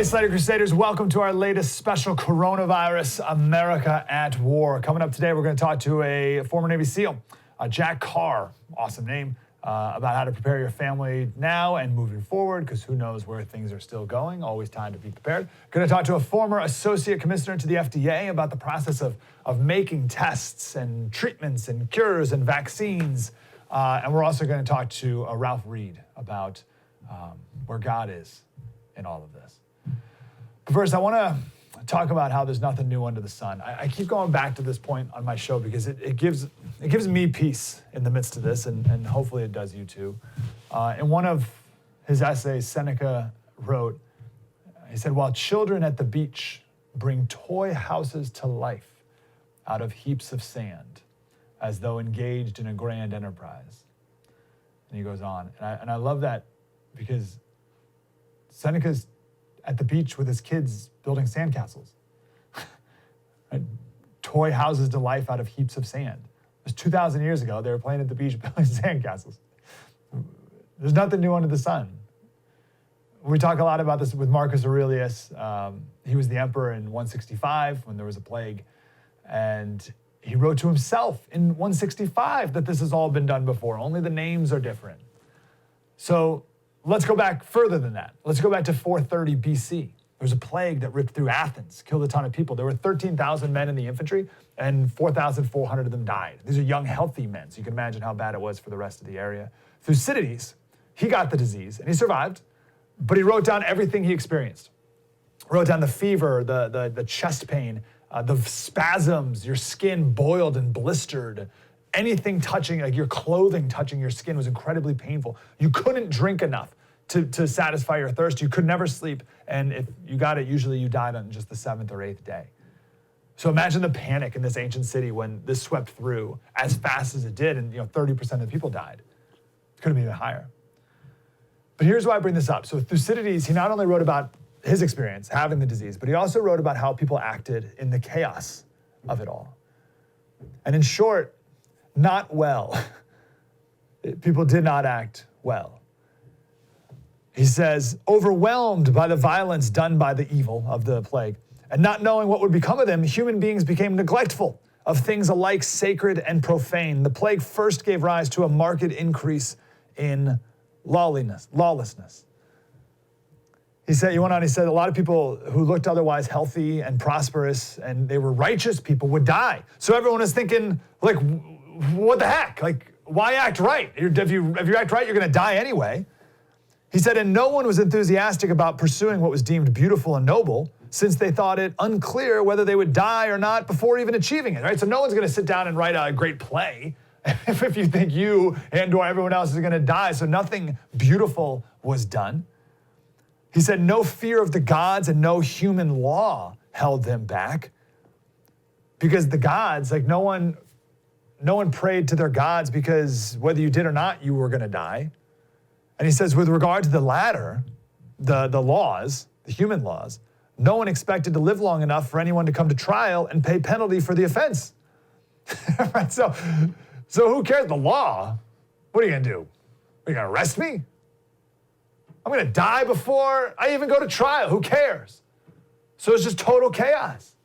Slater Crusaders, welcome to our latest special Coronavirus America at War. Coming up today, we're going to talk to a former Navy SEAL, Jack Carr, awesome name, about how to prepare your family now and moving forward, because who knows where things are still going. Always time to be prepared. Going to talk to a former associate commissioner to the FDA about the process of making tests and treatments and cures and vaccines. And we're also going to talk to Ralph Reed about where God is in all of this. But first, I want to talk about how there's nothing new under the sun. I keep going back to this point on my show because it gives me peace in the midst of this, and hopefully it does you too. In one of his essays, Seneca wrote, he said, "While children at the beach bring toy houses to life out of heaps of sand, as though engaged in a grand enterprise." And he goes on, and I love that because Seneca's at the beach with his kids building sandcastles. Toy houses to life out of heaps of sand. It was 2,000 years ago. They were playing at the beach building sandcastles. There's nothing new under the sun. We talk a lot about this with Marcus Aurelius. He was the emperor in 165 when there was a plague. And he wrote to himself in 165 that this has all been done before. Only the names are different. So let's go back further than that. Let's go back to 430 BC. There was a plague that ripped through Athens, killed a ton of people. There were 13,000 men in the infantry, and 4,400 of them died. These are young, healthy men, so you can imagine how bad it was for the rest of the area. Thucydides, he got the disease, and he survived, but he wrote down everything he experienced. Wrote down the fever, the chest pain, the spasms, your skin boiled and blistered. Anything touching, like your clothing touching your skin, was incredibly painful. You couldn't drink enough to satisfy your thirst. You could never sleep. And if you got it, usually you died on just the 7th or 8th day. So imagine the panic in this ancient city when this swept through as fast as it did, and 30% of the people died. It could have been even higher. But here's why I bring this up. So Thucydides, he not only wrote about his experience having the disease, but he also wrote about how people acted in the chaos of it all. And in short, not well. People did not act well. He says, overwhelmed by the violence done by the evil of the plague, and not knowing what would become of them, human beings became neglectful of things alike sacred and profane. The plague first gave rise to a marked increase in lawlessness. He said, a lot of people who looked otherwise healthy and prosperous and they were righteous people would die. So everyone is thinking, like, what the heck? Like, why act right? If you act right, you're going to die anyway. He said, and no one was enthusiastic about pursuing what was deemed beautiful and noble, since they thought it unclear whether they would die or not before even achieving it, right? So no one's going to sit down and write a great play if you think you and/or everyone else is going to die. So nothing beautiful was done. He said, no fear of the gods and no human law held them back, because the gods, like no one prayed to their gods because whether you did or not, you were going to die. And he says, with regard to the latter, the laws, the human laws, no one expected to live long enough for anyone to come to trial and pay penalty for the offense. Right? So who cares? The law? What are you going to do? Are you going to arrest me? I'm going to die before I even go to trial. Who cares? So it's just total chaos.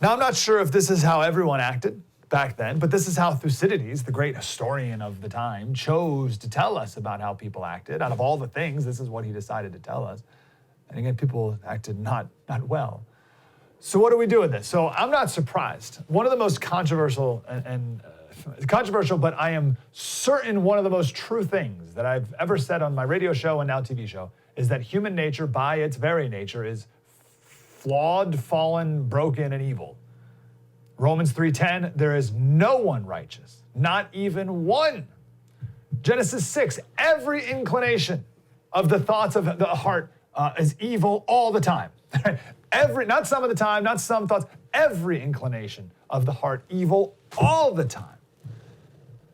Now, I'm not sure if this is how everyone acted back then, but this is how Thucydides, the great historian of the time, chose to tell us about how people acted. Out of all the things, this is what he decided to tell us. And again, people acted not well. So what do we do with this? So I'm not surprised. One of the most controversial controversial, but I am certain one of the most true things that I've ever said on my radio show and now TV show is that human nature, by its very nature, is flawed, fallen, broken, and evil. Romans 3:10, there is no one righteous, not even one. Genesis 6, every inclination of the thoughts of the heart is evil all the time. Not some of the time, not some thoughts, every inclination of the heart, evil all the time.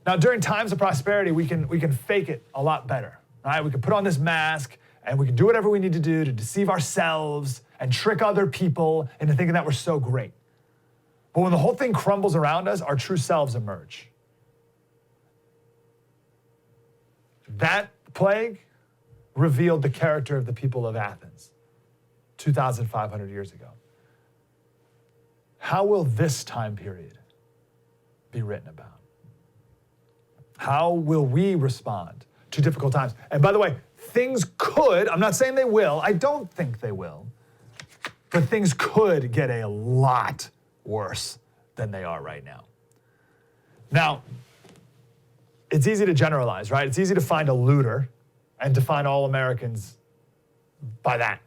Now, during times of prosperity, we can fake it a lot better, right? We can put on this mask and we can do whatever we need to do to deceive ourselves and trick other people into thinking that we're so great. But when the whole thing crumbles around us, our true selves emerge. That plague revealed the character of the people of Athens 2,500 years ago. How will this time period be written about? How will we respond to difficult times? And by the way, things could, I'm not saying they will, I don't think they will, but things could get a lot worse than they are right now. Now, it's easy to generalize, right? It's easy to find a looter and define all Americans by that.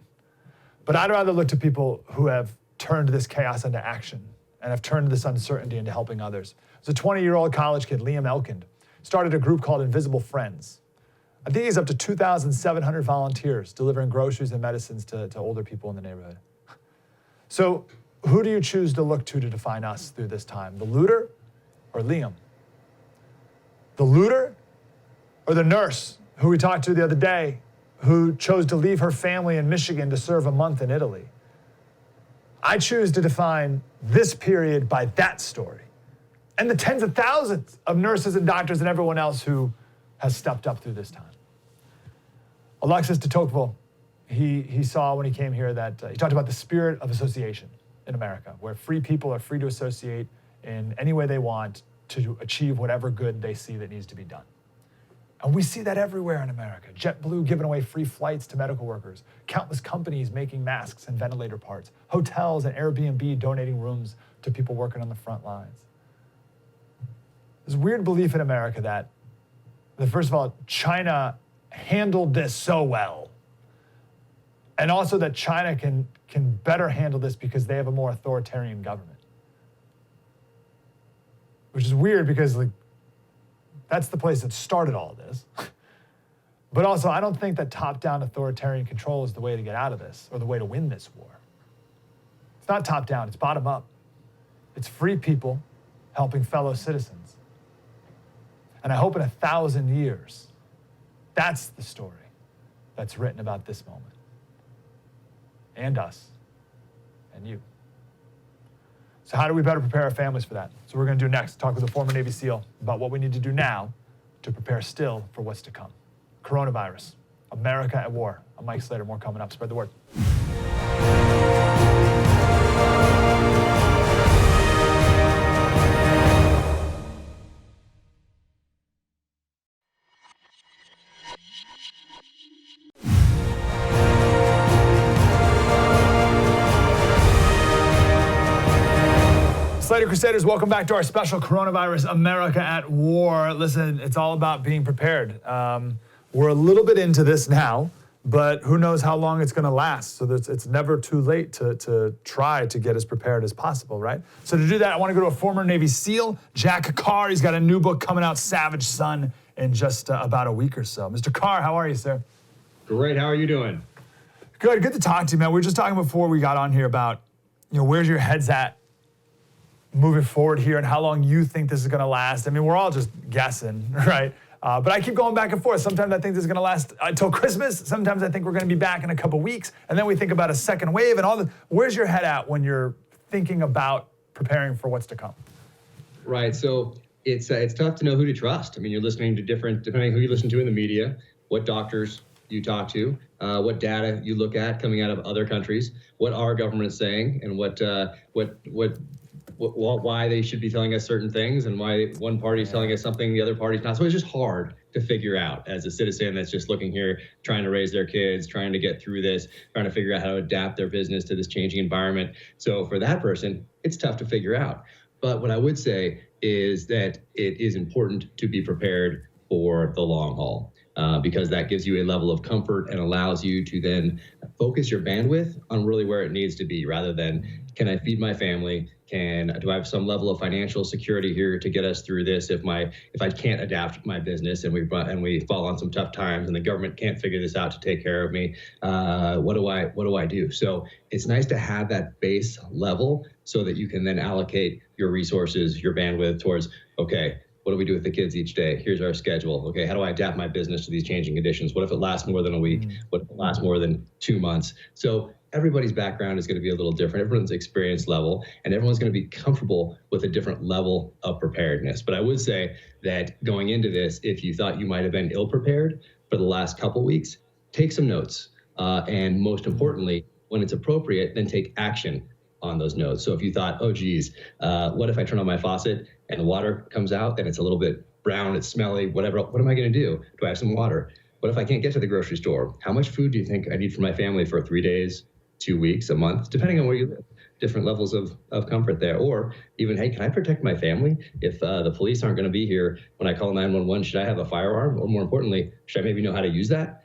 But I'd rather look to people who have turned this chaos into action and have turned this uncertainty into helping others. There's a 20-year-old college kid, Liam Elkind, started a group called Invisible Friends. I think he's up to 2,700 volunteers delivering groceries and medicines to older people in the neighborhood. So who do you choose to look to define us through this time? The looter or Liam? The looter or the nurse who we talked to the other day who chose to leave her family in Michigan to serve a month in Italy? I choose to define this period by that story and the tens of thousands of nurses and doctors and everyone else who has stepped up through this time. Alexis de Tocqueville, he saw when he came here that he talked about the spirit of association in America, where free people are free to associate in any way they want to achieve whatever good they see that needs to be done. And we see that everywhere in America. JetBlue giving away free flights to medical workers, countless companies making masks and ventilator parts, hotels and Airbnb donating rooms to people working on the front lines. There's a weird belief in America that first of all, China handled this so well. And also that China can better handle this because they have a more authoritarian government. Which is weird because that's the place that started all this. But also, I don't think that top-down authoritarian control is the way to get out of this or the way to win this war. It's not top-down, it's bottom-up. It's free people helping fellow citizens. And I hope in 1,000 years, that's the story that's written about this moment. And us. And you. So how do we better prepare our families for that? So we're going to do next, talk with a former Navy SEAL about what we need to do now to prepare still for what's to come. Coronavirus, America at war. I'm Mike Slater, more coming up. Spread the word. Slater Crusaders, welcome back to our special Coronavirus America at War. Listen, it's all about being prepared. We're a little bit into this now, but who knows how long it's going to last. So it's never too late to try to get as prepared as possible, right? So to do that, I want to go to a former Navy SEAL, Jack Carr. He's got a new book coming out, Savage Son, in just about a week or so. Mr. Carr, how are you, sir? Great. How are you doing? Good to talk to you, man. We were just talking before we got on here about, where's your head's at moving forward here and how long you think this is going to last. I mean, we're all just guessing, right? But I keep going back and forth. Sometimes I think this is going to last until Christmas. Sometimes I think we're going to be back in a couple weeks. And then we think about a second wave and all the. Where's your head at when you're thinking about preparing for what's to come? Right. So it's tough to know who to trust. I mean, you're listening to depending who you listen to in the media, what doctors you talk to, what data you look at coming out of other countries, what our government is saying, and why they should be telling us certain things and why one party is telling us something, the other party's not. So it's just hard to figure out as a citizen that's just looking here, trying to raise their kids, trying to get through this, trying to figure out how to adapt their business to this changing environment. So for that person, it's tough to figure out. But what I would say is that it is important to be prepared for the long haul. Because that gives you a level of comfort and allows you to then focus your bandwidth on really where it needs to be, rather than, can I feed my family? Do I have some level of financial security here to get us through this if I can't adapt my business and we fall on some tough times and the government can't figure this out to take care of me? What do I do? So it's nice to have that base level so that you can then allocate your resources, your bandwidth towards, okay, what do we do with the kids each day? Here's our schedule. Okay, how do I adapt my business to these changing conditions? What if it lasts more than a week? What if it lasts more than 2 months? So everybody's background is going to be a little different. Everyone's experience level, and everyone's going to be comfortable with a different level of preparedness. But I would say that going into this, if you thought you might have been ill prepared for the last couple weeks, take some notes. And most importantly, when it's appropriate, then take action on those notes. So if you thought, oh, geez, what if I turn on my faucet and the water comes out and it's a little bit brown, it's smelly, whatever, what am I going to do? Do I have some water? What if I can't get to the grocery store? How much food do you think I need for my family for 3 days, 2 weeks, a month, depending on where you live? Different levels of comfort there. Or even, hey, can I protect my family? If the police aren't going to be here when I call 911, should I have a firearm? Or more importantly, should I maybe know how to use that?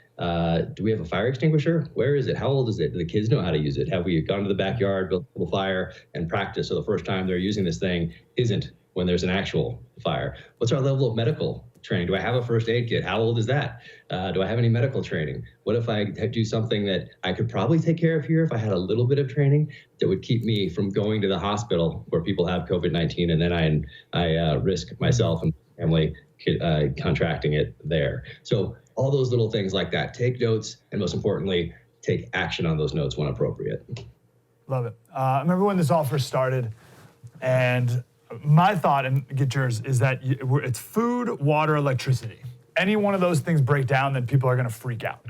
Do we have a fire extinguisher? Where is it? How old is it? Do the kids know how to use it? Have we gone to the backyard, built a little fire, and practiced so the first time they're using this thing isn't when there's an actual fire? What's our level of medical training? Do I have a first aid kit? How old is that? Do I have any medical training? What if I do something that I could probably take care of here if I had a little bit of training that would keep me from going to the hospital where people have COVID-19 and then I risk myself and family contracting it there? So all those little things like that. Take notes, and most importantly, take action on those notes when appropriate. Love it. I remember when this all first started, and my thought, and get yours, is that it's food, water, electricity. Any one of those things break down, then people are going to freak out.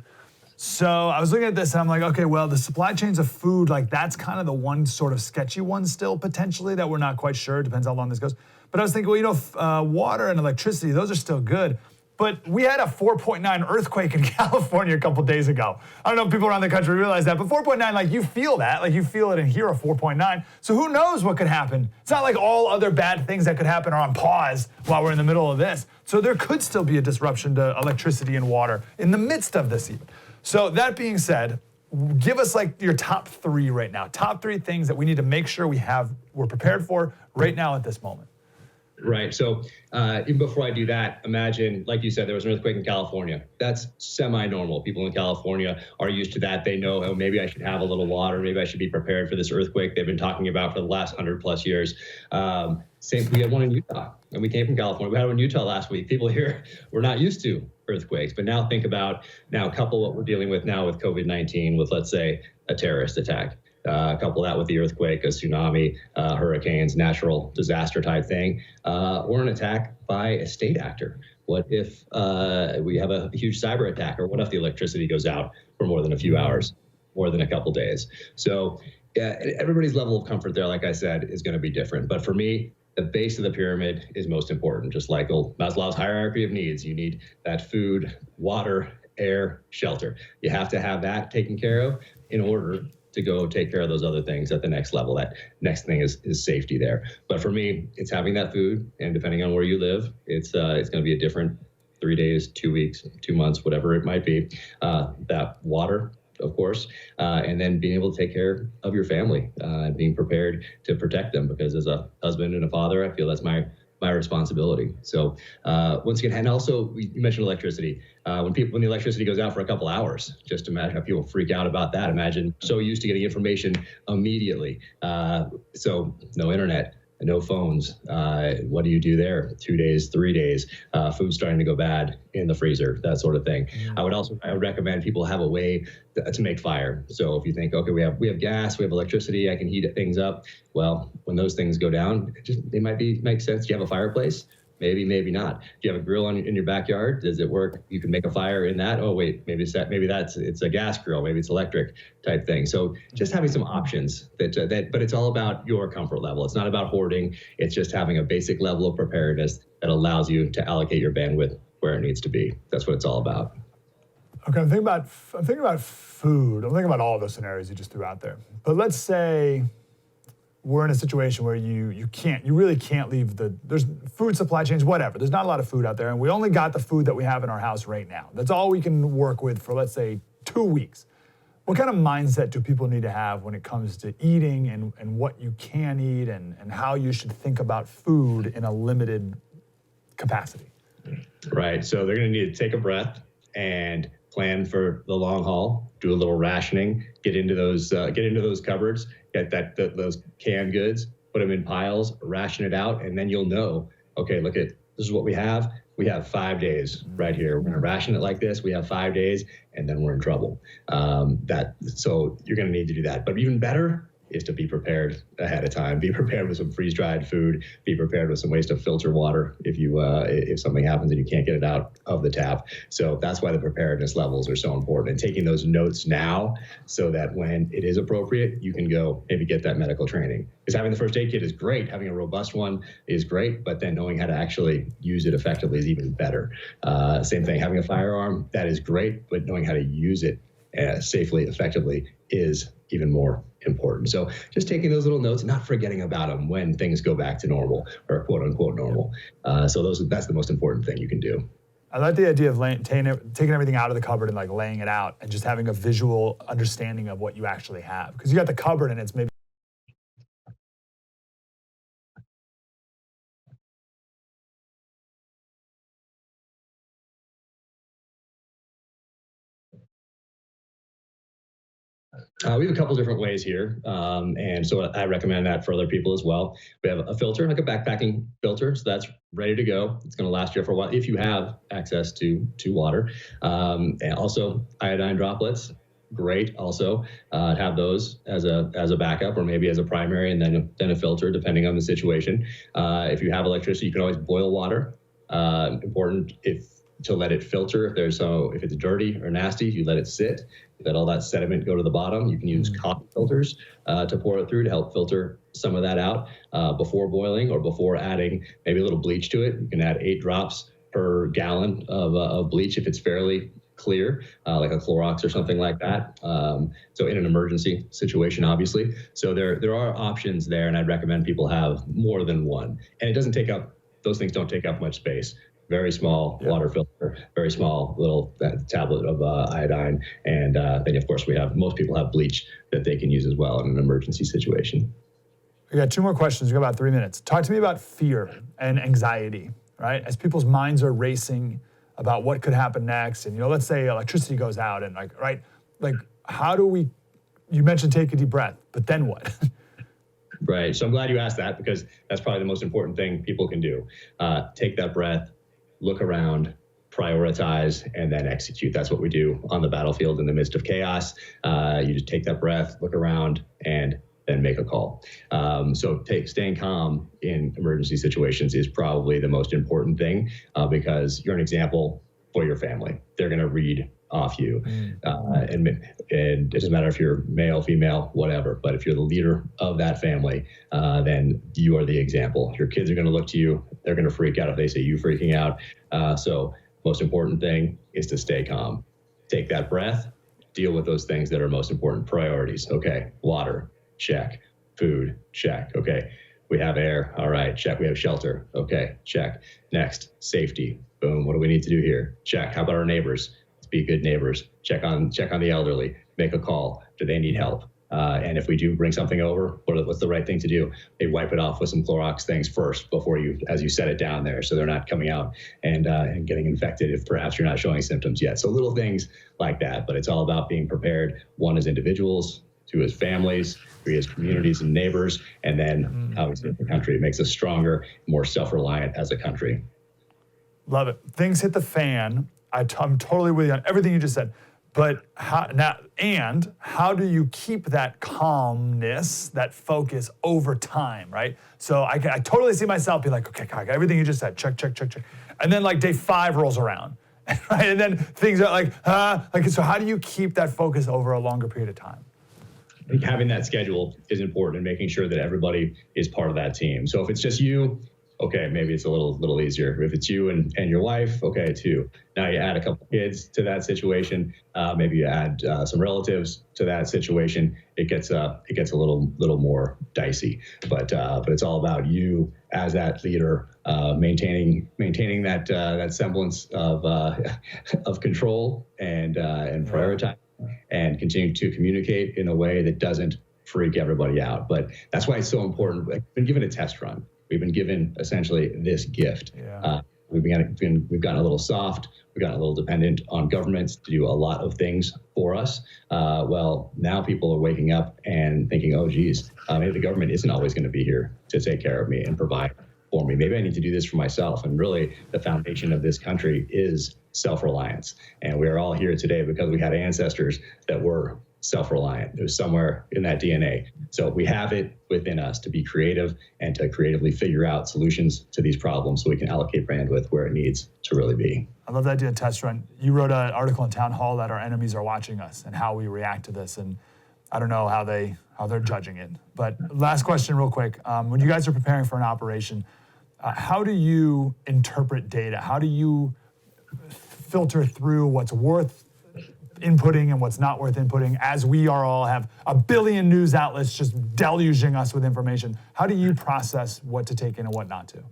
So I was looking at this, and I'm like, okay, well, the supply chains of food, like that's kind of the one sort of sketchy one still, potentially, that we're not quite sure. Depends how long this goes. But I was thinking, well, water and electricity, those are still good. But we had a 4.9 earthquake in California a couple days ago. I don't know if people around the country realize that, but 4.9, like you feel that, like you feel it and hear a 4.9. So who knows what could happen? It's not like all other bad things that could happen are on pause while we're in the middle of this. So there could still be a disruption to electricity and water in the midst of this even. So that being said, give us like your top 3 right now. Top 3 things that we need to make sure we're prepared for right now at this moment. Right. So even before I do that, imagine, like you said, there was an earthquake in California. That's semi-normal. People in California are used to that. They know, oh, maybe I should have a little water. Maybe I should be prepared for this earthquake they've been talking about for the last 100+ years. We had one in Utah, and we came from California. We had one in Utah last week. People here were not used to earthquakes. But now think about, couple what we're dealing with now with COVID-19 with, let's say, a terrorist attack. Couple that with the earthquake, a tsunami, hurricanes, natural disaster type thing, or an attack by a state actor. What if we have a huge cyber attack, or what if the electricity goes out for more than a few hours, more than a couple days? So everybody's level of comfort there, like I said, is going to be different. But for me, the base of the pyramid is most important. Just like Maslow's hierarchy of needs, you need that food, water, air, shelter. You have to have that taken care of in order to go take care of those other things at the next level. That next thing is safety there. But for me, it's having that food, and depending on where you live, it's going to be a different 3 days, 2 weeks, 2 months, whatever it might be. That water, of course, and then being able to take care of your family and being prepared to protect them, because as a husband and a father, I feel that's my responsibility. So once again, and also you mentioned electricity. When the electricity goes out for a couple hours, just imagine how people freak out about that. Imagine so used to getting information immediately. So no internet, no phones. What do you do there? 2 days, 3 days, food starting to go bad in the freezer, that sort of thing. I would recommend people have a way to make fire. So if you think, okay, we have gas, we have electricity, I can heat things up. Well, when those things go down, they make sense. Do you have a fireplace? Maybe not. Do you have a grill in your backyard? Does it work? You can make a fire in that. Oh wait, maybe it's a gas grill. Maybe it's electric type thing. So just having some options but it's all about your comfort level. It's not about hoarding. It's just having a basic level of preparedness that allows you to allocate your bandwidth where it needs to be. That's what it's all about. Okay, I'm thinking about food. I'm thinking about all those scenarios you just threw out there. But let's say we're in a situation where you really can't leave there's food supply chains, whatever. There's not a lot of food out there, and we only got the food that we have in our house right now. That's all we can work with for, let's say, 2 weeks. What kind of mindset do people need to have when it comes to eating and what you can eat and how you should think about food in a limited capacity? Right, so they're gonna need to take a breath and plan for the long haul, do a little rationing, get into those cupboards, get those canned goods, put them in piles, ration it out, and then you'll know, okay, this is what we have. We have 5 days right here. We're gonna ration it like this. We have 5 days, and then we're in trouble. So you're gonna need to do that. But even better is to be prepared ahead of time. Be prepared with some freeze-dried food. Be prepared with some ways to filter water if something happens and you can't get it out of the tap. So that's why the preparedness levels are so important. And taking those notes now so that when it is appropriate, you can go maybe get that medical training. Because having the first aid kit is great. Having a robust one is great, but then knowing how to actually use it effectively is even better. Same thing, having a firearm, that is great, but knowing how to use it safely, effectively is even more important. So just taking those little notes, not forgetting about them when things go back to normal or quote unquote normal. So that's the most important thing you can do. I like the idea of taking everything out of the cupboard and like laying it out and just having a visual understanding of what you actually have. Because you got the cupboard and it's maybe we have a couple different ways here, and so I recommend that for other people as well. We have a filter, like a backpacking filter, so that's ready to go. It's going to last you for a while if you have access to water. And also iodine droplets, great. Also have those as a backup or maybe as a primary, and then a filter depending on the situation. If you have electricity, you can always boil water. Important to let it filter. If it's dirty or nasty, you let it sit. You let all that sediment go to the bottom. You can use cotton filters to pour it through to help filter some of that out before boiling or before adding maybe a little bleach to it. You can add 8 drops per gallon of bleach if it's fairly clear, like a Clorox or something like that. So in an emergency situation, obviously. So there are options there, and I'd recommend people have more than one. And those things don't take up much space. Very small water filter, very small little tablet of iodine. And then, of course, most people have bleach that they can use as well in an emergency situation. We got 2 more questions. We got about 3 minutes. Talk to me about fear and anxiety, right? As people's minds are racing about what could happen next. And, let's say electricity goes out and how do we, you mentioned take a deep breath, but then what? Right. So I'm glad you asked that because that's probably the most important thing people can do. Take that breath. Look around, prioritize, and then execute. That's what we do on the battlefield in the midst of chaos. You just take that breath, look around, and then make a call. So staying calm in emergency situations is probably the most important thing because you're an example for your family. They're going to read off you. And it doesn't matter if you're male, female, whatever, but if you're the leader of that family, then you are the example. Your kids are going to look to you. They're going to freak out if they see you freaking out. So most important thing is to stay calm. Take that breath, deal with those things that are most important priorities. Okay, water, check. Food, check. Okay, we have air. All right, check. We have shelter. Okay, check. Next, safety. Boom. What do we need to do here? Check. How about our neighbors? Be good neighbors. Check on the elderly. Make a call. Do they need help? And if we do bring something over, what's the right thing to do? They wipe it off with some Clorox things first before as you set it down there, so they're not coming out and getting infected if perhaps you're not showing symptoms yet. So little things like that, but it's all about being prepared. 1 as individuals, 2 as families, 3 as communities and neighbors, and then obviously the country. It makes us stronger, more self-reliant as a country. Love it. Things hit the fan. I'm totally with you on everything you just said. But how do you keep that calmness, that focus over time, right? So I totally see myself be like, okay, God, everything you just said, check. And then day 5 rolls around, right? And then things are so how do you keep that focus over a longer period of time? I think having that schedule is important and making sure that everybody is part of that team. So if it's just you, okay, maybe it's a little easier. If it's you and your wife, okay, 2. Now you add a couple kids to that situation. Maybe you add some relatives to that situation. It gets a little more dicey. But it's all about you as that leader, maintaining that semblance of control and prioritize and continue to communicate in a way that doesn't freak everybody out. But that's why it's so important. We've been given a test run. We've been given essentially this gift. We've gotten a little soft. We've gotten a little dependent on governments to do a lot of things for us. Well, now people are waking up and thinking, oh, geez, maybe the government isn't always going to be here to take care of me and provide for me. Maybe I need to do this for myself. And really, the foundation of this country is self-reliance. And we are all here today because we had ancestors that were self-reliant. It was somewhere in that DNA. So we have it within us to be creative and to creatively figure out solutions to these problems so we can allocate bandwidth where it needs to really be. I love that idea of test run. You wrote an article in Town Hall that our enemies are watching us and how we react to this. And I don't know how they're judging it. But last question real quick. When you guys are preparing for an operation, how do you interpret data? How do you filter through what's worth inputting and what's not worth inputting, as we are all have a billion news outlets just deluging us with information? How do you process what to take in and what not to?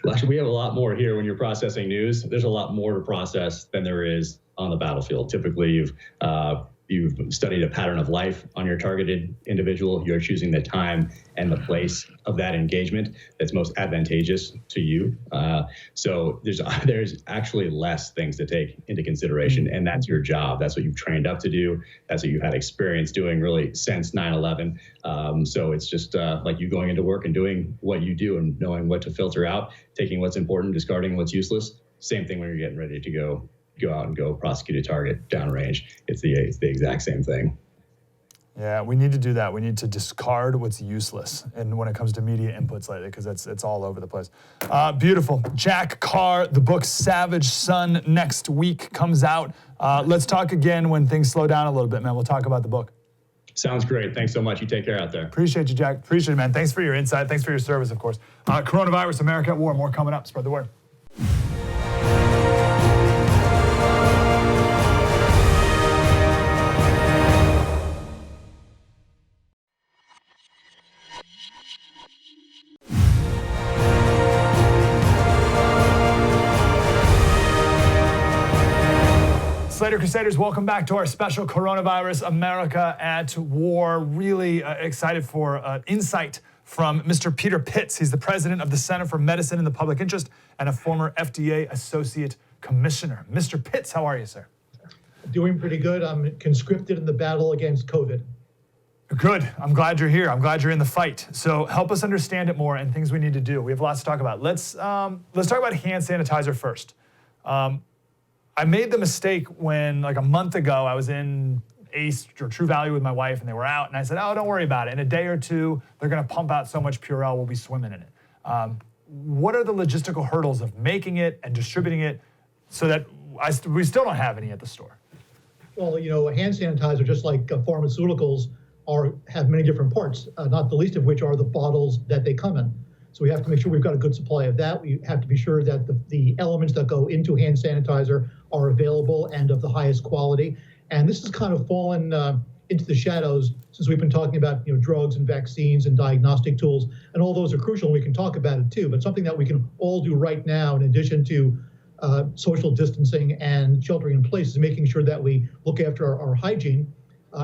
Well, actually, we have a lot more here when you're processing news. There's a lot more to process than there is on the battlefield. Typically, you've studied a pattern of life on your targeted individual. You're choosing the time and the place of that engagement that's most advantageous to you. So there's actually less things to take into consideration, and that's your job. That's what you've trained up to do. That's what you've had experience doing really since 9/11. So it's just like you going into work and doing what you do and knowing what to filter out, taking what's important, discarding what's useless. Same thing when you're getting ready to go out and go prosecute a target downrange. It's the exact same thing. Yeah, we need to do that. We need to discard what's useless. And when it comes to media inputs lately, because it's all over the place. Beautiful. Jack Carr, the book Savage Son next week comes out. Let's talk again when things slow down a little bit, man. We'll talk about the book. Sounds great. Thanks so much. You take care out there. Appreciate you, Jack. Appreciate it, man. Thanks for your insight. Thanks for your service, of course. Coronavirus, America at War. More coming up. Spread the word. Slater Crusaders, welcome back to our special Coronavirus America at War. Really excited for insight from Mr. Peter Pitts. He's the president of the Center for Medicine in the Public Interest and a former FDA Associate Commissioner. Mr. Pitts, how are you, sir? Doing pretty good. I'm conscripted in the battle against COVID. Good. I'm glad you're here. I'm glad you're in the fight. So help us understand it more and things we need to do. We have lots to talk about. Let's talk about hand sanitizer first. I made the mistake when, like a month ago, I was in Ace or True Value with my wife, and they were out, and I said, oh, don't worry about it. In a day or two, they're going to pump out so much Purell, we'll be swimming in it. What are the logistical hurdles of making it and distributing it so that we still don't have any at the store? Well, hand sanitizer, just like pharmaceuticals, have many different parts, not the least of which are the bottles that they come in. So we have to make sure we've got a good supply of that. We have to be sure that the elements that go into hand sanitizer are available and of the highest quality. And this has kind of fallen into the shadows since we've been talking about drugs and vaccines and diagnostic tools, and all those are crucial, and we can talk about it too. But something that we can all do right now, in addition to social distancing and sheltering in place, is making sure that we look after our hygiene,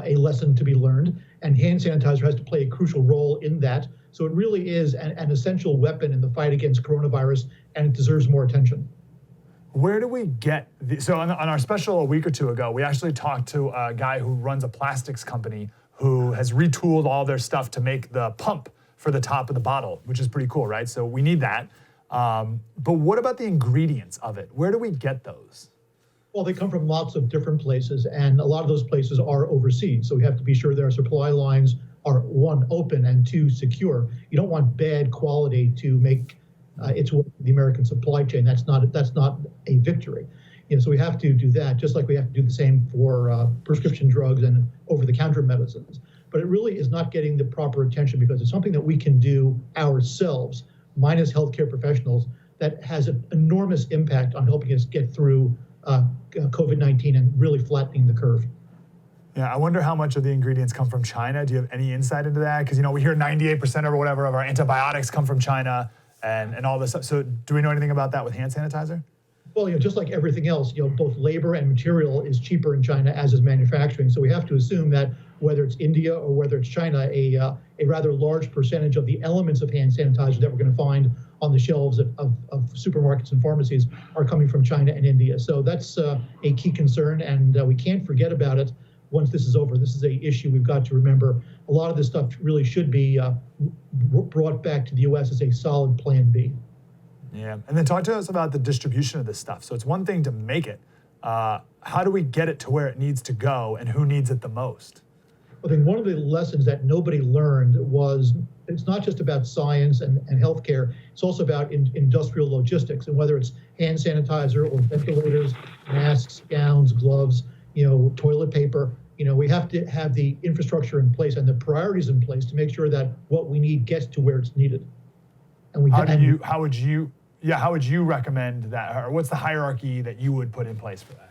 a lesson to be learned, and hand sanitizer has to play a crucial role in that. So it really is an essential weapon in the fight against coronavirus, and it deserves more attention. Where do we get so on our special a week or two ago, we actually talked to a guy who runs a plastics company who has retooled all their stuff to make the pump for the top of the bottle, which is pretty cool, right? So we need that. But what about the ingredients of it? Where do we get those? Well, they come from lots of different places, and a lot of those places are overseas. So we have to be sure that our supply lines are, one, open, and two, secure. You don't want bad quality to make its way to the American supply chain. That's not a victory. So we have to do that, just like we have to do the same for prescription drugs and over-the-counter medicines. But it really is not getting the proper attention because it's something that we can do ourselves, minus healthcare professionals, that has an enormous impact on helping us get through COVID-19 and really flattening the curve. Yeah, I wonder how much of the ingredients come from China. Do you have any insight into that? Because, we hear 98% or whatever of our antibiotics come from China and all this stuff. So do we know anything about that with hand sanitizer? Well, just like everything else, both labor and material is cheaper in China, as is manufacturing. So we have to assume that whether it's India or whether it's China, a rather large percentage of the elements of hand sanitizer that we're going to find on the shelves of supermarkets and pharmacies are coming from China and India. So that's a key concern, and we can't forget about it once this is over. This is an issue we've got to remember. A lot of this stuff really should be brought back to the U.S. as a solid plan B. Yeah, and then talk to us about the distribution of this stuff. So it's one thing to make it. How do we get it to where it needs to go, and who needs it the most? I think one of the lessons that nobody learned was it's not just about science and healthcare, it's also about industrial logistics, and whether it's hand sanitizer or ventilators, masks, gowns, gloves, toilet paper, we have to have the infrastructure in place and the priorities in place to make sure that what we need gets to where it's needed. And how would you recommend that, or what's the hierarchy that you would put in place for that?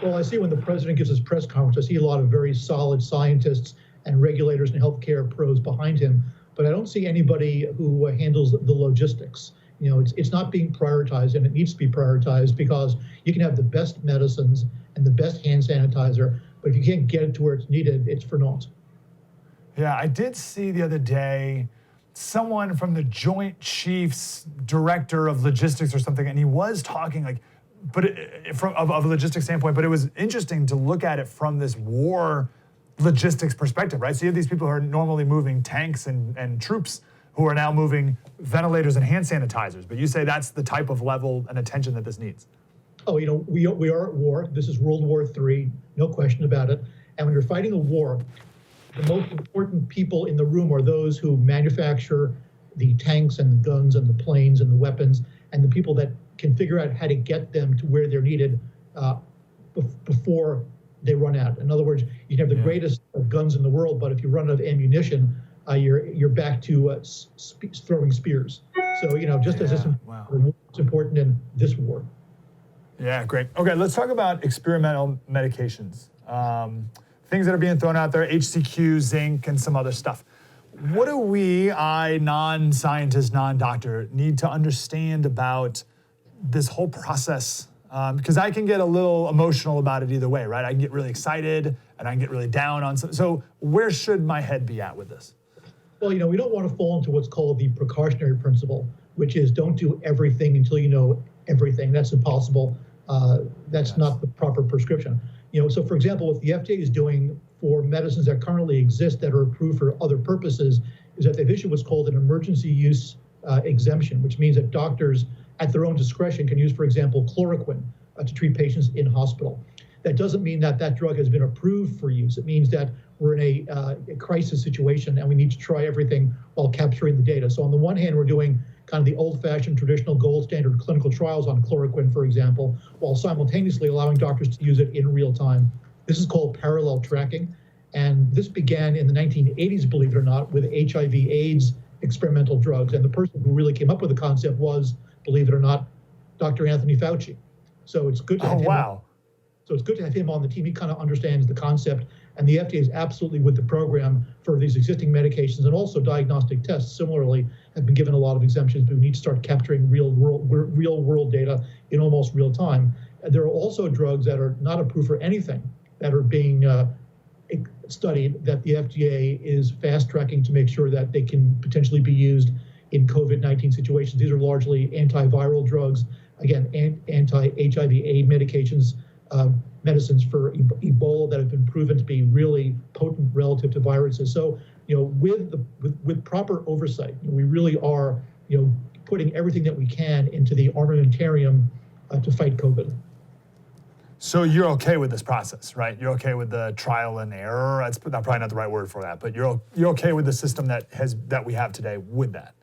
Well, I see when the president gives his press conference, I see a lot of very solid scientists and regulators and healthcare pros behind him, but I don't see anybody who handles the logistics. It's not being prioritized, and it needs to be prioritized, because you can have the best medicines and the best hand sanitizer, but if you can't get it to where it's needed, it's for naught. Yeah, I did see the other day someone from the Joint Chiefs Director of Logistics or something, and he was talking from a logistics standpoint, but it was interesting to look at it from this war logistics perspective, right? So you have these people who are normally moving tanks and troops who are now moving ventilators and hand sanitizers, but you say that's the type of level and attention that this needs. Oh, we are at war. This is World War III, no question about it. And when you're fighting a war, the most important people in the room are those who manufacture the tanks and the guns and the planes and the weapons, and the people that can figure out how to get them to where they're needed before they run out. In other words, you can have the greatest guns in the world, but if you run out of ammunition, you're back to throwing spears. So, just as it's important in this war. Yeah, great. Okay, let's talk about experimental medications. Things that are being thrown out there, HCQ, zinc, and some other stuff. What do we, non-scientist, non-doctor, need to understand about this whole process? Because I can get a little emotional about it either way, right? I can get really excited and I can get really down on something. So where should my head be at with this? Well, we don't want to fall into what's called the precautionary principle, which is don't do everything until you know everything. That's impossible. That's not the proper prescription. So for example, what the FDA is doing for medicines that currently exist that are approved for other purposes is that they've issued what's called an emergency use exemption, which means that doctors at their own discretion can use, for example, chloroquine to treat patients in hospital. That doesn't mean that that drug has been approved for use. It means that we're in a crisis situation and we need to try everything while capturing the data. So on the one hand, we're doing kind of the old-fashioned traditional gold standard clinical trials on chloroquine, for example, while simultaneously allowing doctors to use it in real time. This is called parallel tracking. And this began in the 1980s, believe it or not, with HIV/AIDS experimental drugs. And the person who really came up with the concept was, believe it or not, Dr. Anthony Fauci. So it's good to have him. So it's good to have him on the team. He kind of understands the concept, and the FDA is absolutely with the program for these existing medications, and also diagnostic tests similarly have been given a lot of exemptions, but we need to start capturing real world data in almost real time. And there are also drugs that are not approved for anything that are being studied that the FDA is fast tracking to make sure that they can potentially be used in COVID-19 situations. These are largely antiviral drugs, again, anti-HIV/AIDS medications, medicines for Ebola that have been proven to be really potent relative to viruses. So, with proper oversight, we really are, putting everything that we can into the armamentarium to fight COVID. So you're okay with this process, right? You're okay with the trial and error. That's probably not the right word for that, but you're okay with the system that we have today with that.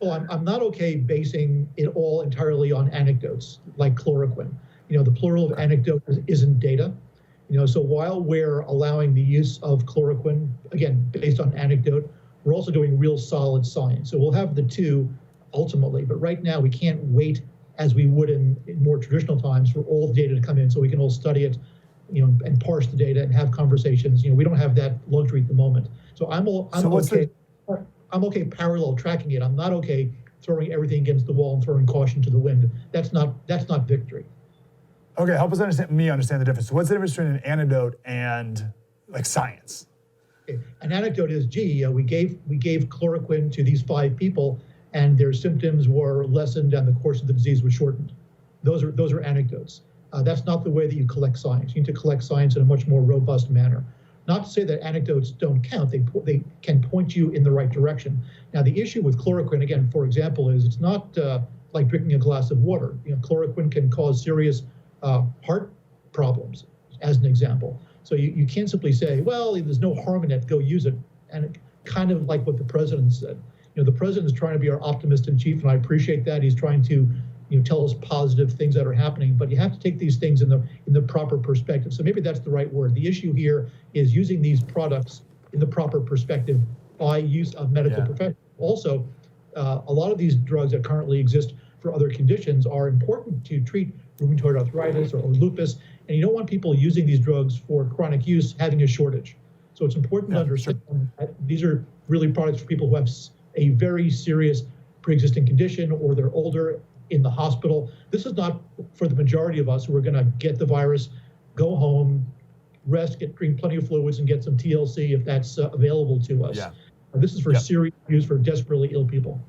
Well, I'm not okay basing it all entirely on anecdotes like chloroquine. The plural of anecdote isn't data. So while we're allowing the use of chloroquine, again, based on anecdote, we're also doing real solid science. So we'll have the two ultimately, but right now we can't wait as we would in more traditional times for all the data to come in so we can all study it, and parse the data and have conversations. We don't have that luxury at the moment. So I'm okay parallel tracking it. I'm not okay throwing everything against the wall and throwing caution to the wind. That's not victory. Okay, help us understand the difference. So what's the difference between an anecdote and science? Okay. An anecdote is, we gave chloroquine to these 5 people and their symptoms were lessened and the course of the disease was shortened. Those are anecdotes. That's not the way that you collect science. You need to collect science in a much more robust manner. Not to say that anecdotes don't count. They can point you in the right direction. Now, the issue with chloroquine, again, for example, is it's not like drinking a glass of water. Chloroquine can cause serious heart problems, as an example. So you can't simply say, well, there's no harm in it, go use it. And kind of like what the president said. The president is trying to be our optimist in chief, and I appreciate that. He's trying to tell us positive things that are happening, but you have to take these things in the proper perspective. So maybe that's the right word. The issue here is using these products in the proper perspective by use of medical professionals. Also, a lot of these drugs that currently exist for other conditions are important to treat rheumatoid arthritis or lupus, and you don't want people using these drugs for chronic use having a shortage. So it's important to understand that these are really products for people who have a very serious pre-existing condition or they're older in the hospital. This is not for the majority of us who are going to get the virus, go home, rest, drink plenty of fluids, and get some TLC if that's available to us. This is for serious use for desperately ill people.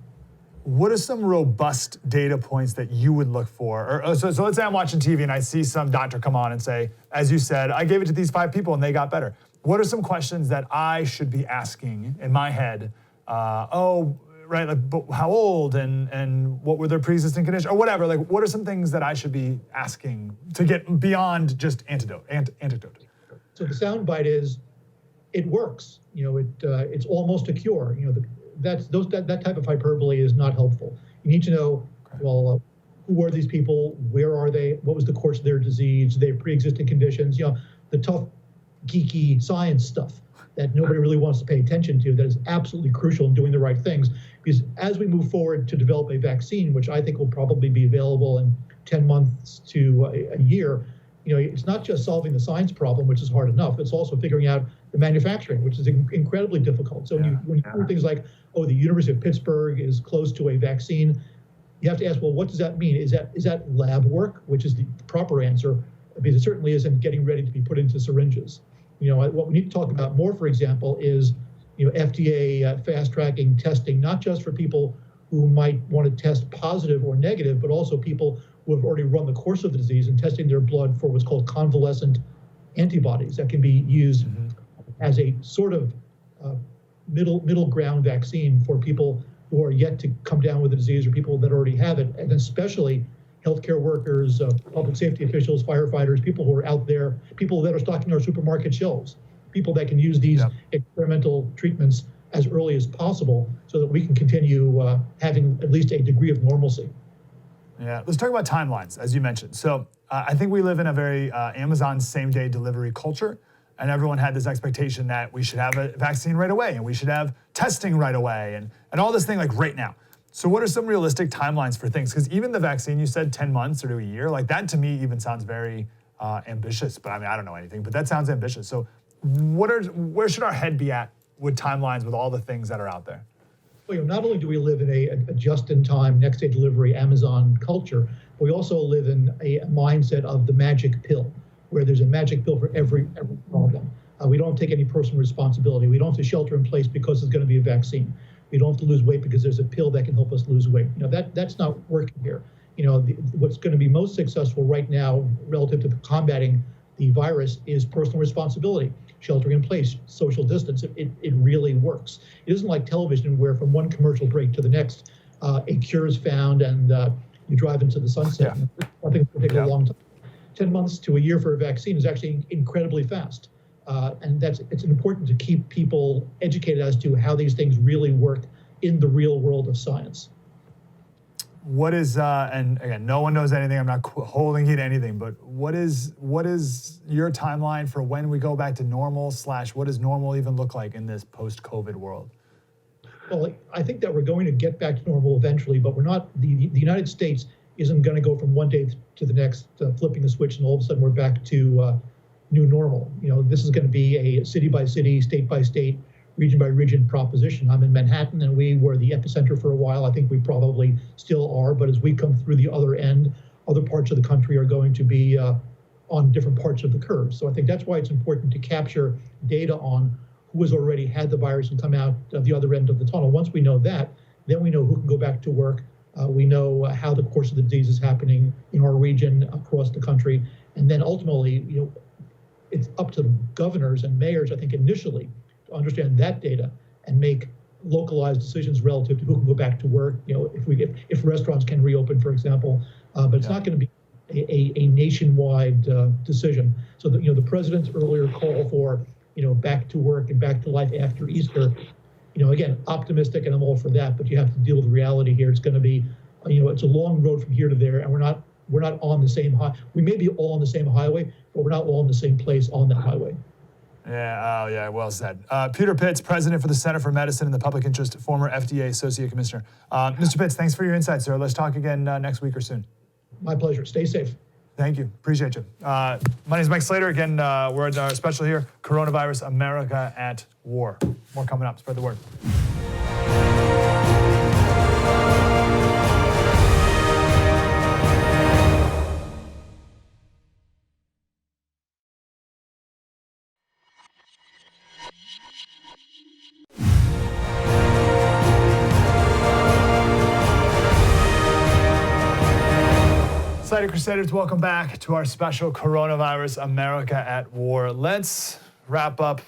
What are some robust data points that you would look for? So let's say I'm watching TV and I see some doctor come on and say, as you said, I gave it to these 5 people and they got better. What are some questions that I should be asking in my head? But how old and what were their pre-existing conditions or whatever? Like, what are some things that I should be asking to get beyond just anecdote? So the soundbite is, it works. It's almost a cure. That type of hyperbole is not helpful. You need to know, who are these people? Where are they? What was the course of their disease? Do they have pre-existing conditions? The tough, geeky science stuff that nobody really wants to pay attention to, that is absolutely crucial in doing the right things. Because as we move forward to develop a vaccine, which I think will probably be available in 10 months to a year, it's not just solving the science problem, which is hard enough. It's also figuring out the manufacturing, which is incredibly difficult. So when you do things like, the University of Pittsburgh is close to a vaccine, you have to ask, well, what does that mean? Is that lab work, which is the proper answer? Because it certainly isn't getting ready to be put into syringes. What we need to talk about more, for example, is FDA fast-tracking testing, not just for people who might want to test positive or negative, but also people who have already run the course of the disease and testing their blood for what's called convalescent antibodies that can be used as a sort of middle ground vaccine for people who are yet to come down with the disease or people that already have it, and especially healthcare workers, public safety officials, firefighters, people who are out there, people that are stocking our supermarket shelves, people that can use these experimental treatments as early as possible so that we can continue having at least a degree of normalcy. Yeah, let's talk about timelines, as you mentioned. So I think we live in a very Amazon same-day delivery culture, and everyone had this expectation that we should have a vaccine right away, and we should have testing right away, and all this thing like right now. So what are some realistic timelines for things? Because even the vaccine, you said 10 months or to a year, like that to me even sounds very ambitious, but I mean, I don't know anything, but that sounds ambitious. So where should our head be at with timelines with all the things that are out there? Well, not only do we live in a just-in-time, next-day delivery Amazon culture, but we also live in a mindset of the magic pill, where there's a magic pill for every problem. We don't take any personal responsibility. We don't have to shelter in place because there's going to be a vaccine. We don't have to lose weight because there's a pill that can help us lose weight. That's not working here. What's going to be most successful right now relative to combating the virus is personal responsibility, sheltering in place, social distance. It really works. It isn't like television where from one commercial break to the next, a cure is found and you drive into the sunset. Nothing's going to take a long time. 10 months to a year for a vaccine is actually incredibly fast. And it's important to keep people educated as to how these things really work in the real world of science. What is, and again, no one knows anything, I'm not holding you to anything, but what is your timeline for when we go back to normal / what does normal even look like in this post-COVID world? Well, I think that we're going to get back to normal eventually, but we're not, the United States isn't going to go from one day to the next, flipping the switch, and all of a sudden we're back to new normal. This is going to be a city by city, state by state, region by region proposition. I'm in Manhattan, and we were the epicenter for a while. I think we probably still are, but as we come through the other end, other parts of the country are going to be on different parts of the curve. So I think that's why it's important to capture data on who has already had the virus and come out the other end of the tunnel. Once we know that, then we know who can go back to work. We know how the course of the disease is happening in our region, across the country. And then ultimately, it's up to governors and mayors, I think, initially to understand that data and make localized decisions relative to who can go back to work. If restaurants can reopen, for example, but it's not going to be a nationwide decision. So that, the president's earlier call for, back to work and back to life after Easter, again, optimistic, and I'm all for that, but you have to deal with the reality here. It's going to be, it's a long road from here to there, and we're not on the same we may be all on the same highway, but we're not all in the same place on that highway. Yeah, oh yeah, well said. Peter Pitts, president for the Center for Medicine and the Public Interest, former FDA Associate Commissioner. Mr. Pitts, thanks for your insights, sir. Let's talk again next week or soon. My pleasure. Stay safe. Thank you. Appreciate you. My name is Mike Slater. Again, we're at our special here, Coronavirus America at War. More coming up. Spread the word. Slater Crusaders, welcome back to our special Coronavirus America at War. Let's wrap up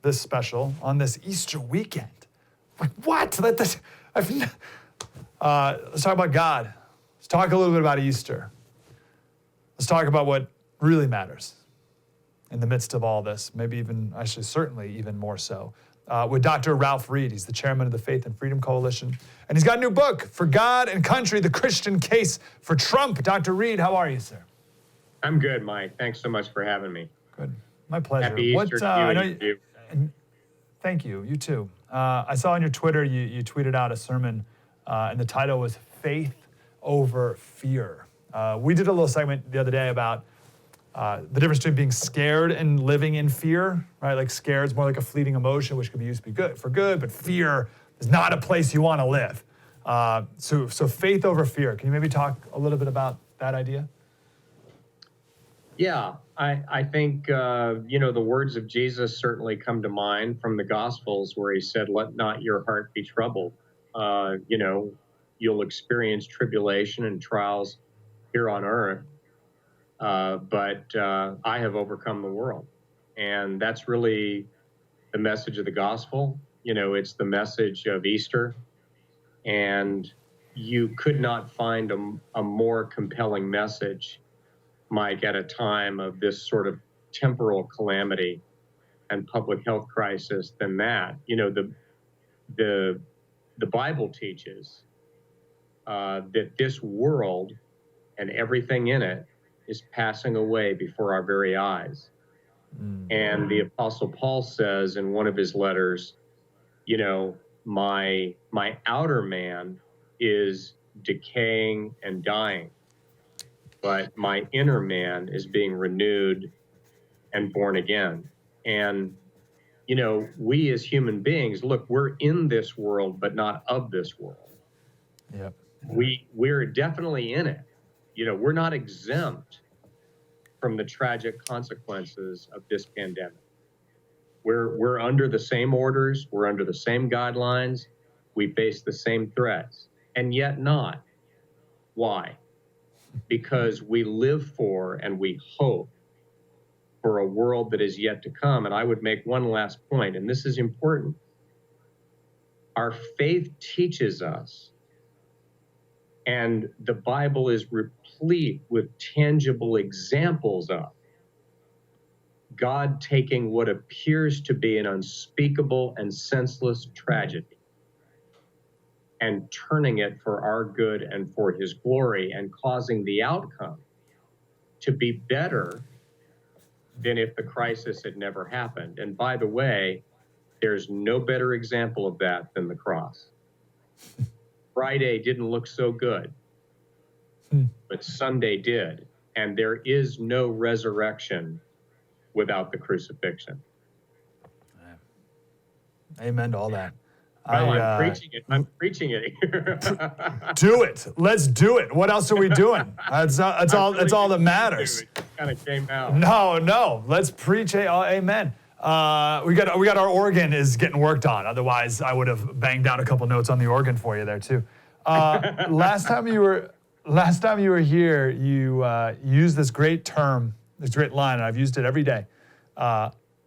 this special on this Easter weekend. Like, what? Let's talk about God. Let's talk a little bit about Easter. Let's talk about what really matters in the midst of all this, maybe even, actually, certainly even more so, with Dr. Ralph Reed. He's the chairman of the Faith and Freedom Coalition. And he's got a new book, For God and Country, The Christian Case for Trump. Dr. Reed, how are you, sir? I'm good, Mike. Thanks so much for having me. Good. My pleasure. Happy Easter to you. Thank you. You too. I saw on your Twitter, you tweeted out a sermon, and the title was Faith Over Fear. We did a little segment the other day about the difference between being scared and living in fear, right? Like scared is more like a fleeting emotion, which could be used to be good for good, but fear is not a place you want to live. So faith over fear. Can you maybe talk a little bit about that idea? Yeah, I think, the words of Jesus certainly come to mind from the Gospels where he said, let not your heart be troubled. You'll experience tribulation and trials here on earth. But I have overcome the world. And that's really the message of the gospel. It's the message of Easter. And you could not find a more compelling message, Mike, at a time of this sort of temporal calamity and public health crisis than that. The Bible teaches that this world and everything in it is passing away before our very eyes. And the Apostle Paul says in one of his letters, my outer man is decaying and dying, but my inner man is being renewed and born again. And, we as human beings, look, we're in this world, but not of this world. Yep. We're definitely in it. We're not exempt from the tragic consequences of this pandemic. We're under the same orders, we're under the same guidelines, we face the same threats, and yet not. Why? Because we live for and we hope for a world that is yet to come. And I would make one last point, and this is important. Our faith teaches us, and the Bible is replete with tangible examples of God taking what appears to be an unspeakable and senseless tragedy and turning it for our good and for his glory, and causing the outcome to be better than if the crisis had never happened. And by the way, there's no better example of that than the cross. Friday didn't look so good, but Sunday did. And there is no resurrection without the crucifixion. Amen to all that. I'm preaching it here. Do it. Let's do it. What else are we doing? That's all that matters. It kind of came out. No. Let's preach. Amen. We got our organ is getting worked on. Otherwise, I would have banged down a couple notes on the organ for you there too. Last time you were here, you used this great term, this great line, and I've used it every day.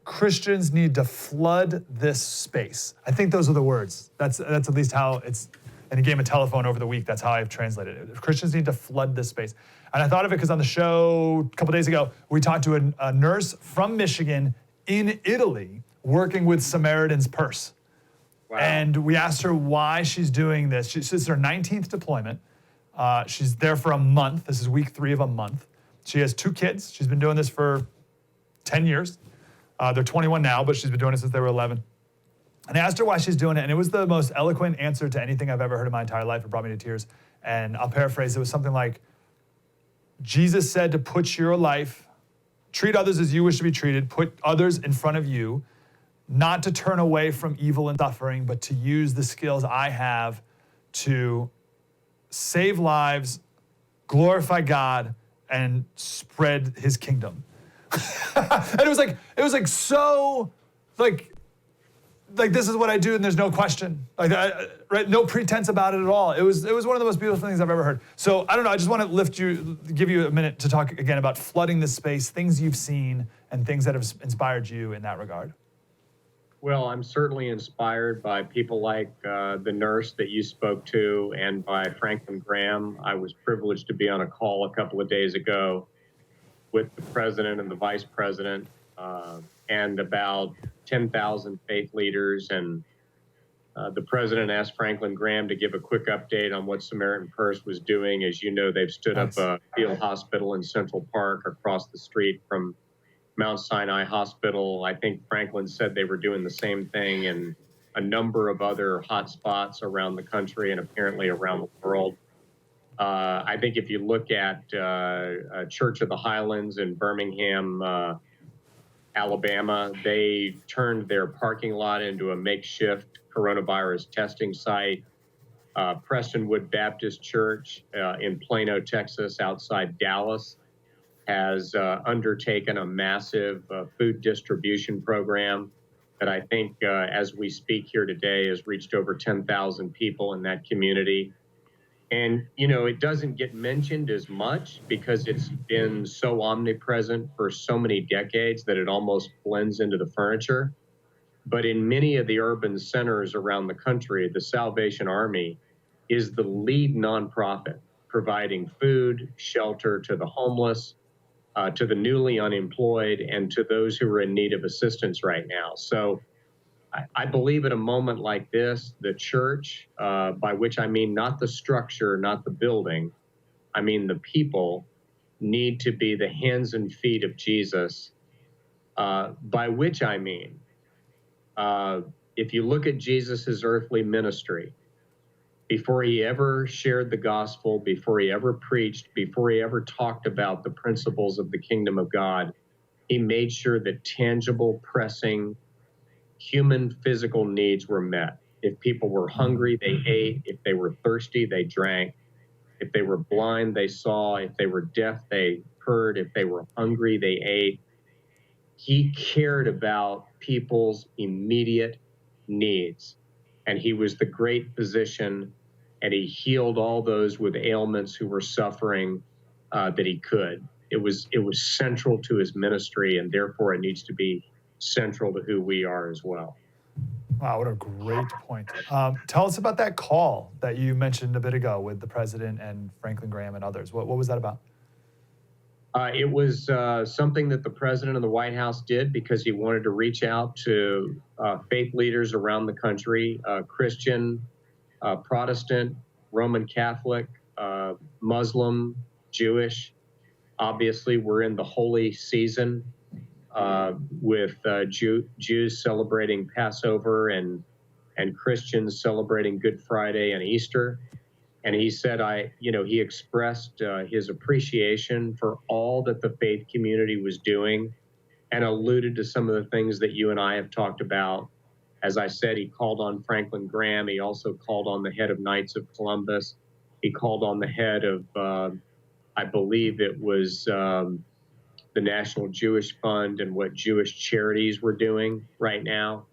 Christians need to flood this space. I think those are the words. That's at least how it's and he gave him a telephone over the week. That's how I've translated it. Christians need to flood this space. And I thought of it because on the show a couple days ago, we talked to a nurse from Michigan in Italy working with Samaritan's Purse. Wow. And we asked her why she's doing this. This is her 19th deployment. She's there for a month. This is week 3 of a month. She has 2 kids. She's been doing this for 10 years. They're 21 now, but she's been doing it since they were 11. And I asked her why she's doing it, and it was the most eloquent answer to anything I've ever heard in my entire life. It brought me to tears. And I'll paraphrase. It was something like, Jesus said to put your life, treat others as you wish to be treated, put others in front of you, not to turn away from evil and suffering, but to use the skills I have to save lives, glorify God, and spread his kingdom. And it was like so, like this is what I do, and there's no question, right? No pretense about it at all. It was one of the most beautiful things I've ever heard. So I don't know. I just want to give you a minute to talk again about flooding this space, things you've seen, and things that have inspired you in that regard. Well, I'm certainly inspired by people like the nurse that you spoke to, and by Franklin Graham. I was privileged to be on a call a couple of days ago with the president and the vice president, and about 10,000 faith leaders. And the president asked Franklin Graham to give a quick update on what Samaritan Purse was doing. As you know, they've stood up a field hospital in Central Park across the street from Mount Sinai Hospital. I think Franklin said they were doing the same thing in a number of other hot spots around the country and apparently around the world. I think if you look at Church of the Highlands in Birmingham, Alabama, they turned their parking lot into a makeshift coronavirus testing site. Prestonwood Baptist Church in Plano, Texas, outside Dallas, has undertaken a massive food distribution program that I think, as we speak here today, has reached over 10,000 people in that community. And, you know, it doesn't get mentioned as much because it's been so omnipresent for so many decades that it almost blends into the furniture. But in many of the urban centers around the country, the Salvation Army is the lead nonprofit providing food, shelter to the homeless, to the newly unemployed, and to those who are in need of assistance right now. So I believe at a moment like this, the church, by which I mean not the structure, not the building, I mean the people, need to be the hands and feet of Jesus, by which I mean, if you look at Jesus's earthly ministry, before he ever shared the gospel, before he ever preached, before he ever talked about the principles of the kingdom of God, he made sure that tangible, pressing, human physical needs were met. If people were hungry, they ate. If they were thirsty, they drank. If they were blind, they saw. If they were deaf, they heard. If they were hungry, they ate. He cared about people's immediate needs. And he was the great physician, and he healed all those with ailments who were suffering that he could. It was central to his ministry, and therefore it needs to be central to who we are as well. Wow, what a great point. Tell us about that call that you mentioned a bit ago with the president and Franklin Graham and others. What was that about? It was something that the president of the White House did because he wanted to reach out to faith leaders around the country, Christian, Protestant, Roman Catholic, Muslim, Jewish. Obviously, we're in the holy season with Jews celebrating Passover and Christians celebrating Good Friday and Easter. And he said, he expressed his appreciation for all that the faith community was doing and alluded to some of the things that you and I have talked about. As I said, he called on Franklin Graham. He also called on the head of Knights of Columbus. He called on the head of, I believe it was the National Jewish Fund and what Jewish charities were doing right now.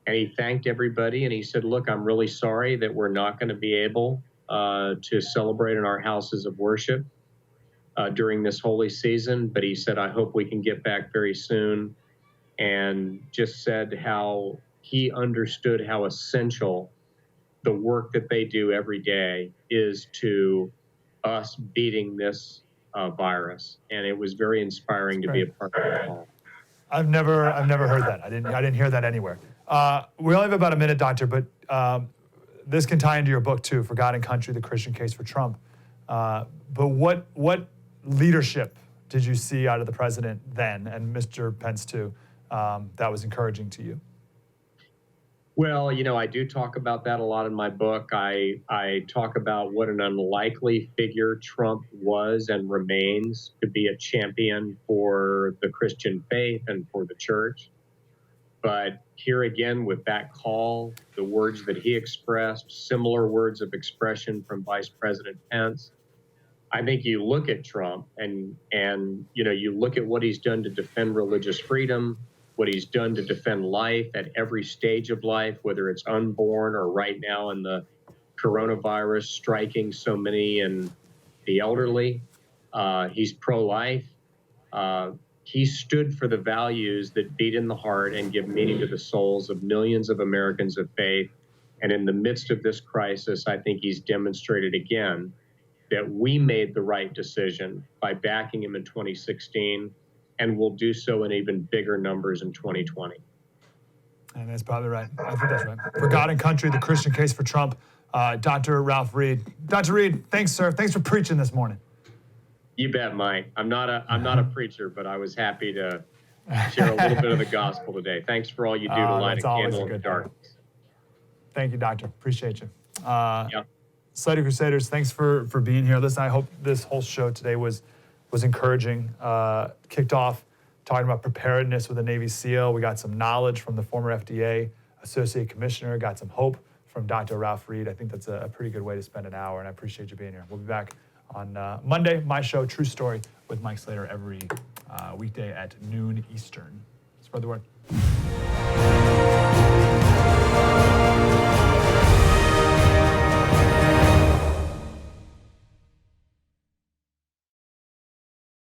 And he thanked everybody. And he said, look, I'm really sorry that we're not going to be able to celebrate in our houses of worship during this holy season. But he said, I hope we can get back very soon. And just said how he understood how essential the work that they do every day is to us beating this virus. And it was very inspiring to be a part of it all. I've never heard that. I didn't hear that anywhere. We only have about a minute, Doctor, but this can tie into your book too, For God and Country: The Christian Case for Trump. But what leadership did you see out of the president then, and Mr. Pence too, that was encouraging to you? Well, I do talk about that a lot in my book. I talk about what an unlikely figure Trump was and remains to be a champion for the Christian faith and for the church. But here again, with that call, the words that he expressed, similar words of expression from Vice President Pence, I think you look at Trump and you look at what he's done to defend religious freedom, what he's done to defend life at every stage of life, whether it's unborn or right now in the coronavirus striking so many and the elderly. He's pro-life. He stood for the values that beat in the heart and give meaning to the souls of millions of Americans of faith. And in the midst of this crisis, I think he's demonstrated again that we made the right decision by backing him in 2016, and will do so in even bigger numbers in 2020. And that's probably right. I think that's right. For God and Country: The Christian Case for Trump, Dr. Ralph Reed. Dr. Reed, thanks, sir. Thanks for preaching this morning. You bet, Mike. I'm not a preacher, but I was happy to share a little bit of the gospel today. Thanks for all you do to light a candle in the darkness. Thank you, Doctor. Appreciate you. Yep. Slater Crusaders, thanks for being here. Listen, I hope this whole show today was encouraging. Kicked off talking about preparedness with a Navy SEAL. We got some knowledge from the former FDA Associate Commissioner, got some hope from Dr. Ralph Reed. I think that's a pretty good way to spend an hour, and I appreciate you being here. We'll be back on Monday, my show, True Story, with Mike Slater every weekday at noon Eastern. Spread the word.